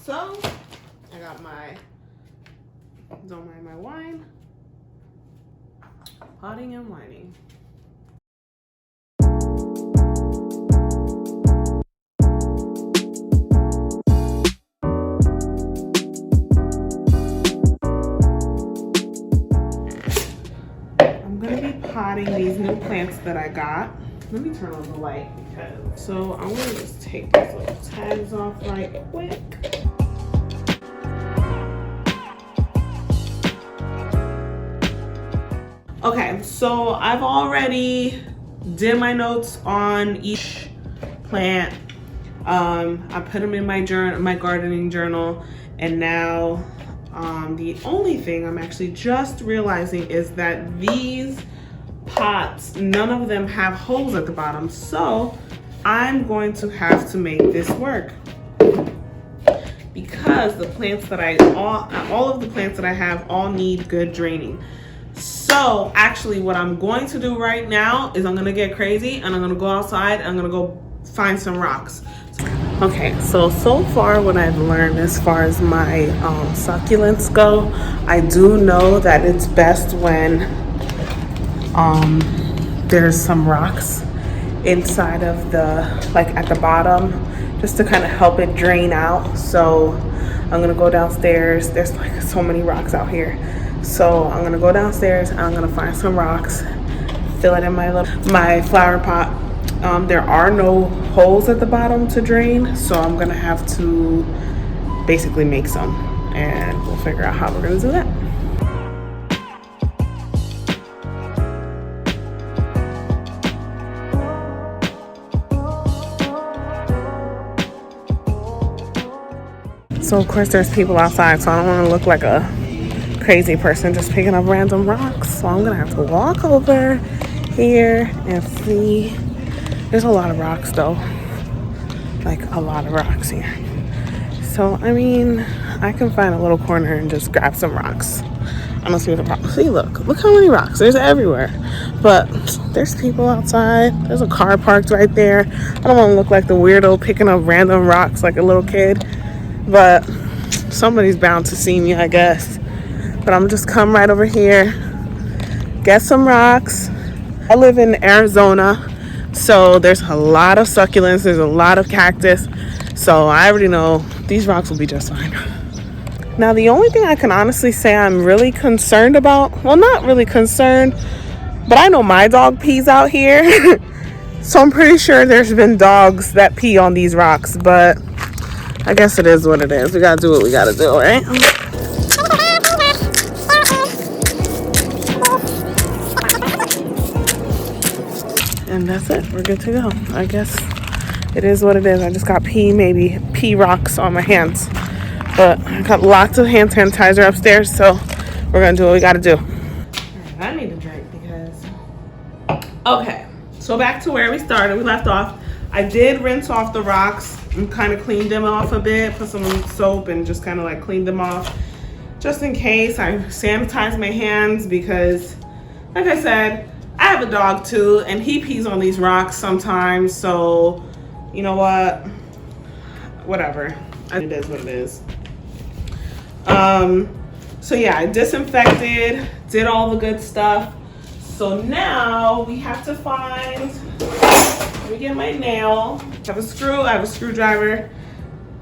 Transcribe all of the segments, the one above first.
So I got my, don't mind my wine, potting and whining. I'm gonna be potting these new plants that I got. Let me turn on the light because, so I'm gonna just take these little tags off right quick. Okay, so I've already did my notes on each plant. I put them in my journal, my gardening journal, and now the only thing I'm actually just realizing is that these pots, none of them have holes at the bottom, so I'm going to have to make this work because the plants that all of the plants that I have all need good draining. So actually what I'm going to do right now is I'm gonna get crazy and I'm gonna go outside and I'm gonna go find some rocks. Okay, so far what I've learned as far as my succulents go, I do know that it's best when there's some rocks inside of the, like at the bottom, just to kind of help it drain out. So I'm gonna go downstairs. There's like so many rocks out here. So I'm gonna go downstairs and I'm gonna find some rocks, fill it in my flower pot. There are no holes at the bottom to drain, so I'm gonna have to basically make some, and we'll figure out how we're gonna do that. So of course there's people outside, so I don't want to look like a crazy person just picking up random rocks. So I'm gonna have to walk over here and see. There's a lot of rocks though, like a lot of rocks here. So I mean, I can find a little corner and just grab some rocks. I don't see what the problem. See, look how many rocks. There's everywhere. But there's people outside. There's a car parked right there. I don't want to look like the weirdo picking up random rocks like a little kid. But somebody's bound to see me, I guess. But I'm just come right over here, get some rocks. I live in Arizona, so there's a lot of succulents. There's a lot of cactus. So I already know these rocks will be just fine. Now, the only thing I can honestly say I'm really concerned about, well, not really concerned, but I know my dog pees out here. So I'm pretty sure there's been dogs that pee on these rocks, but I guess it is what it is. We gotta do what we gotta do, right? And that's it. We're good to go. I guess it is what it is. I just got maybe pee rocks on my hands. But I got lots of hand sanitizer upstairs, so we're gonna do what we gotta do. I need a drink because... Okay, so back to where we started. We left off. I did rinse off the rocks and kind of cleaned them off a bit, put some soap and just kind of like cleaned them off. Just in case, I sanitized my hands because, like I said, I have a dog too, and he pees on these rocks sometimes, so you know what? Whatever. It is what it is. So yeah, I disinfected, did all the good stuff. So now we have to find, let me get my nail. I have a screw, I have a screwdriver.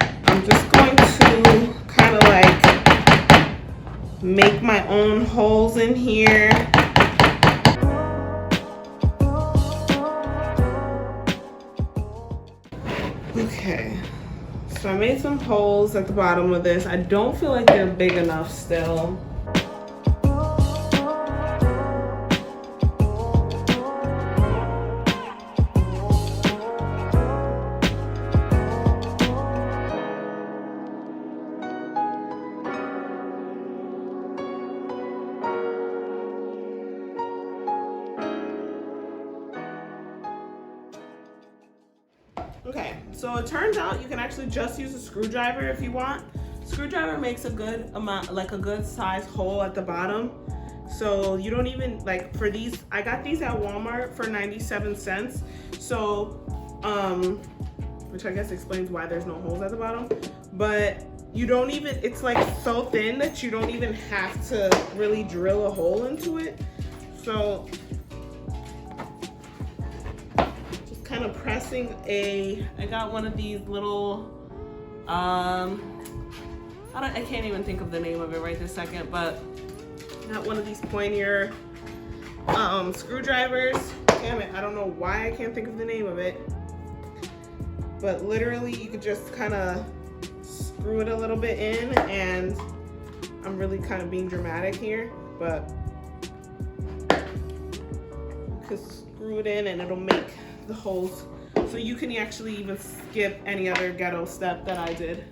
I'm just going to kind of like make my own holes in here. Okay, so I made some holes at the bottom of this. I don't feel like they're big enough still. Okay, so it turns out you can actually just use a screwdriver if you want. Screwdriver makes a good amount, like a good size hole at the bottom. So you don't even, like for these, I got these at Walmart for 97 cents. So, which I guess explains why there's no holes at the bottom. But you don't even, it's like so thin that you don't even have to really drill a hole into it. So just kind of pressing I got one of these little, I can't even think of the name of it right this second, but I got one of these pointier screwdrivers. Damn it, I don't know why I can't think of the name of it. But literally you could just kind of screw it a little bit in, and I'm really kind of being dramatic here, but you could screw it in and it'll make the holes so you can actually even skip any other ghetto step that I did.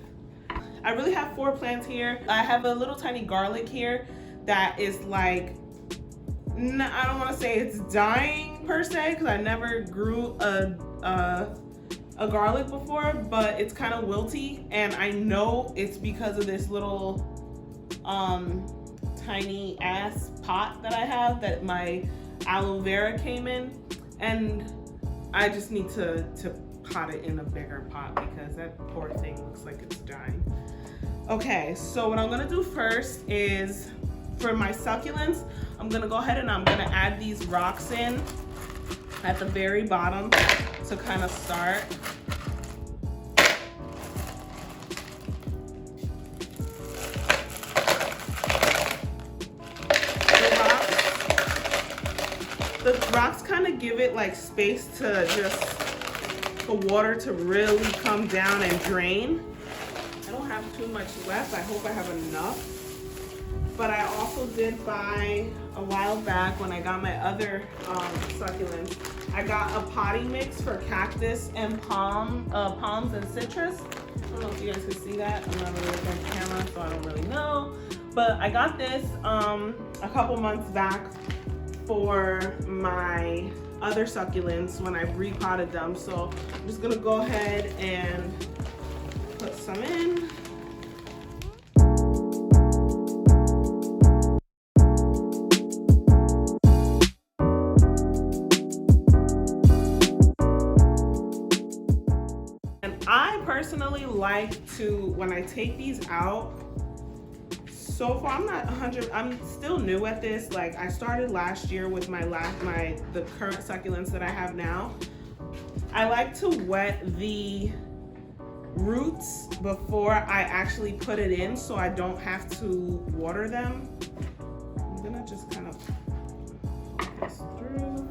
I really have 4 plants here. I have a little tiny garlic here that is like, I don't want to say it's dying per se, because I never grew a garlic before, but it's kind of wilty, and I know it's because of this little tiny ass pot that I have that my aloe vera came in, and I just need to pot it in a bigger pot because that poor thing looks like it's dying. Okay, so what I'm gonna do first is, for my succulents, I'm gonna go ahead and I'm gonna add these rocks in at the very bottom to kind of start. The rocks kind of give it like space to just, the water to really come down and drain. I don't have too much left. I hope I have enough. But I also did buy a while back when I got my other succulents, I got a potting mix for cactus and palms and citrus. I don't know if you guys can see that. I'm not really looking at the camera, so I don't really know. But I got this a couple months back for my other succulents when I repotted them. So I'm just gonna go ahead and put some in. I personally like to, when I take these out, so far I'm not 100, I'm still new at this. Like I started last year with the current succulents that I have now. I like to wet the roots before I actually put it in so I don't have to water them. I'm gonna just kind of put this through.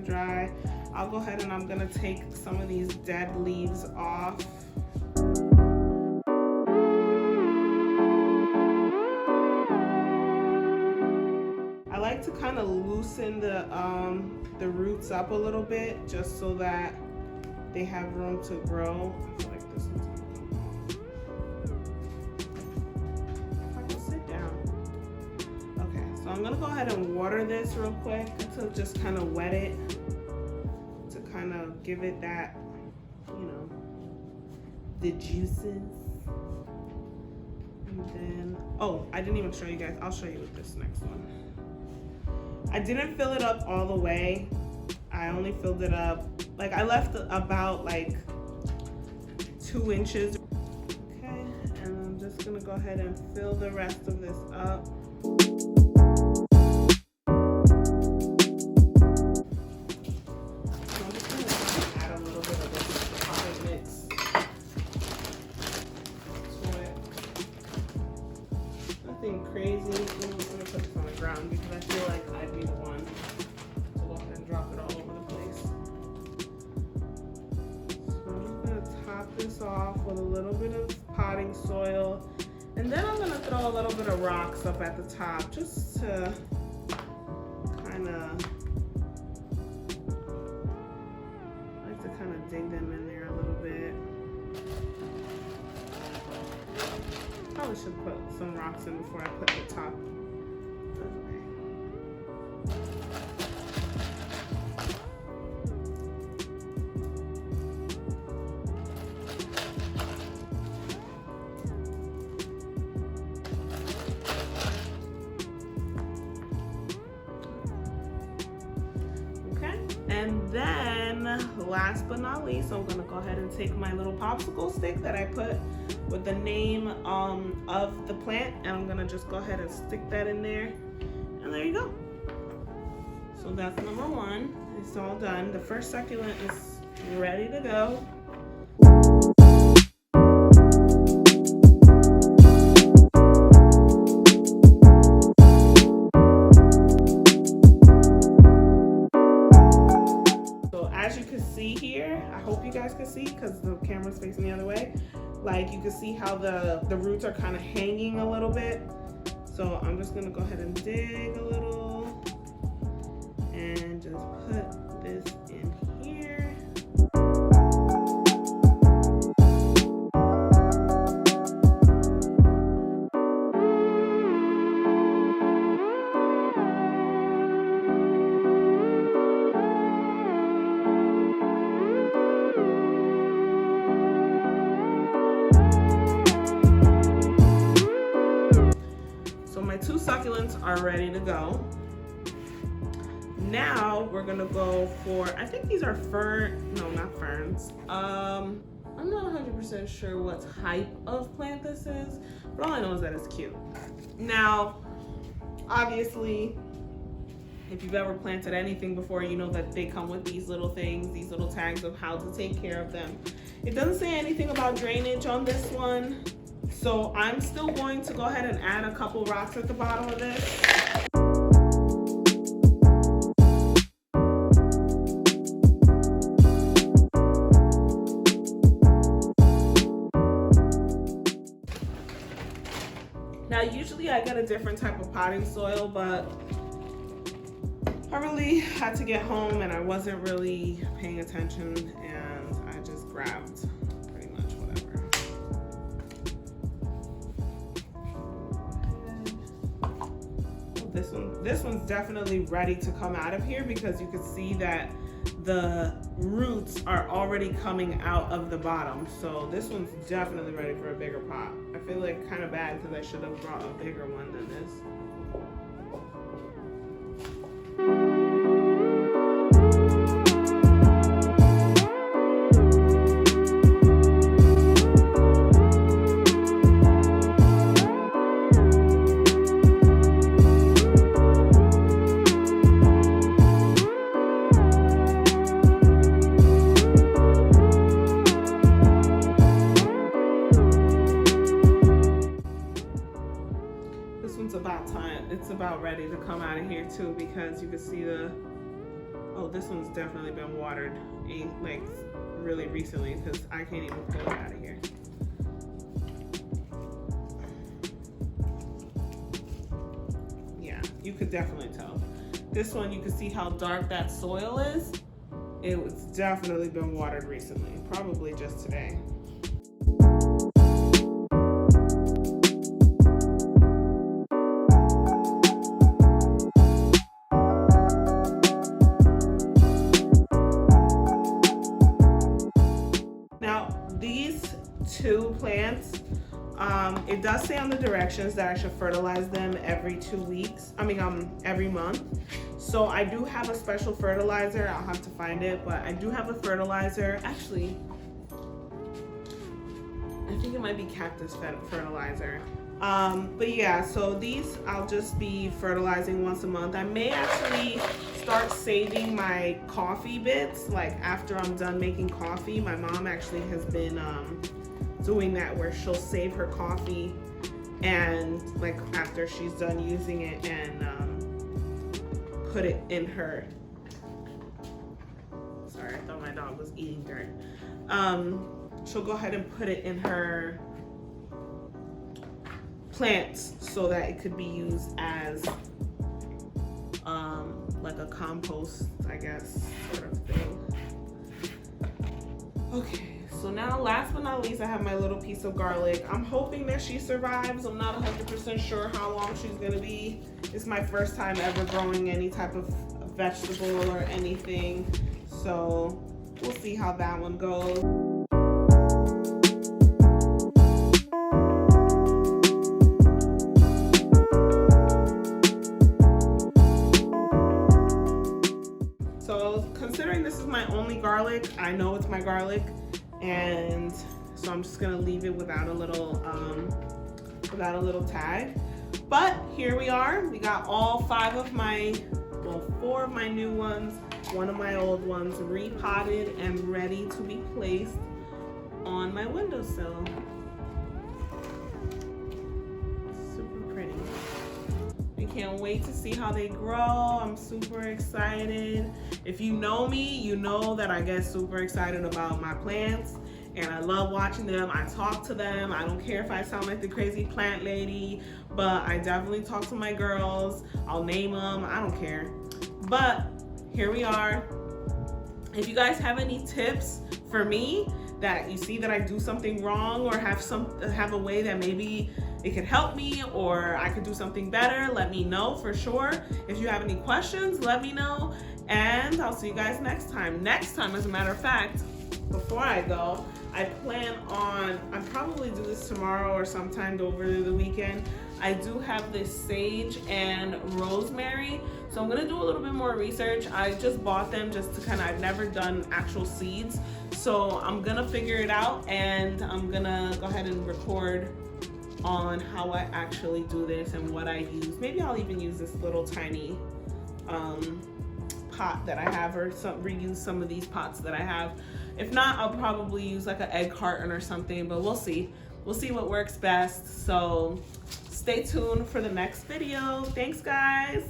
Dry. I'll go ahead and I'm gonna take some of these dead leaves off. I like to kind of loosen the roots up a little bit just so that they have room to grow. I feel like this one's gonna go. Sit down. Okay, so I'm gonna go ahead and water this real quick to just kind of wet it, to kind of give it that, you know, the juices. And then, oh, I didn't even show you guys. I'll show you with this next one. I didn't fill it up all the way. I only filled it up, like I left about like 2 inches. Okay, and I'm just gonna go ahead and fill the rest of this up. Crazy. I'm gonna put this on the ground because I feel like I'd be the one to go ahead and drop it all over the place. So I'm just gonna top this off with a little bit of potting soil, and then I'm gonna throw a little bit of rocks up at the top just to kind of, I like to kind of dig them in there a little bit. Probably should put some rocks in before I put the top. Okay, And then last but not least, I'm gonna go ahead and take my little popsicle stick that I put with the name of the plant, and I'm gonna just go ahead and stick that in there, and there you go. So that's number one. It's all done. The first succulent is ready to go. As you can see here, I hope you guys can see because the camera's facing the other way. Like, you can see how the roots are kind of hanging a little bit. So I'm just gonna go ahead and dig a little and just put this in here. My two succulents are ready to go. Now we're gonna go for, I think these are not ferns. I'm not 100% sure what type of plant this is, but all I know is that it's cute. Now, obviously, if you've ever planted anything before, you know that they come with these little things, these little tags of how to take care of them. It doesn't say anything about drainage on this one. So I'm still going to go ahead and add a couple rocks at the bottom of this. Now usually I get a different type of potting soil, but I really had to get home and I wasn't really paying attention and I just grabbed pretty much whatever. This one's definitely ready to come out of here because you can see that the roots are already coming out of the bottom. So this one's definitely ready for a bigger pot. I feel like kind of bad because I should have brought a bigger one than this. It's about ready to come out of here too because you can see this one's definitely been watered like really recently because I can't even pull it out of here. Yeah, you could definitely tell. This one, you can see how dark that soil is. It's definitely been watered recently, probably just today. Two plants, it does say on the directions that I should fertilize them every 2 weeks. Every month. So I do have a special fertilizer. I'll have to find it, but I do have a fertilizer. Actually, I think it might be cactus fertilizer. But yeah, so these I'll just be fertilizing once a month. I may actually start saving my coffee bits, like after I'm done making coffee. My mom actually has been doing that where she'll save her coffee and like after she's done using it and put it in her, sorry, I thought my dog was eating dirt. She'll go ahead and put it in her plants so that it could be used as like a compost, I guess, sort of thing. Okay. So now, last but not least, I have my little piece of garlic. I'm hoping that she survives. I'm not 100% sure how long she's gonna be. It's my first time ever growing any type of vegetable or anything. So we'll see how that one goes. So considering this is my only garlic, I know it's my garlic, and so I'm just gonna leave it without a little tag. But here we are. We got all 4 of my new ones, 1 of my old ones repotted and ready to be placed on my windowsill. Super pretty. I can't wait to see how they grow. I'm super excited. If you know me, you know that I get super excited about my plants, and I love watching them. I talk to them. I don't care if I sound like the crazy plant lady, but I definitely talk to my girls. I'll name them. I don't care. But here we are. If you guys have any tips for me, that you see that I do something wrong, or have a way that maybe it could help me, or I could do something better, let me know for sure. If you have any questions, let me know, and I'll see you guys next time. Next time, as a matter of fact, before I go, I plan on, I'll probably do this tomorrow or sometime over the weekend. I do have this sage and rosemary, so I'm gonna do a little bit more research. I just bought them just to I've never done actual seeds, so I'm gonna figure it out, and I'm gonna go ahead and record on how I actually do this and what I use. Maybe I'll even use this little tiny pot that I have, or reuse some of these pots that I have. If not, I'll probably use like an egg carton or something, but we'll see. We'll see what works best. So stay tuned for the next video. Thanks, guys.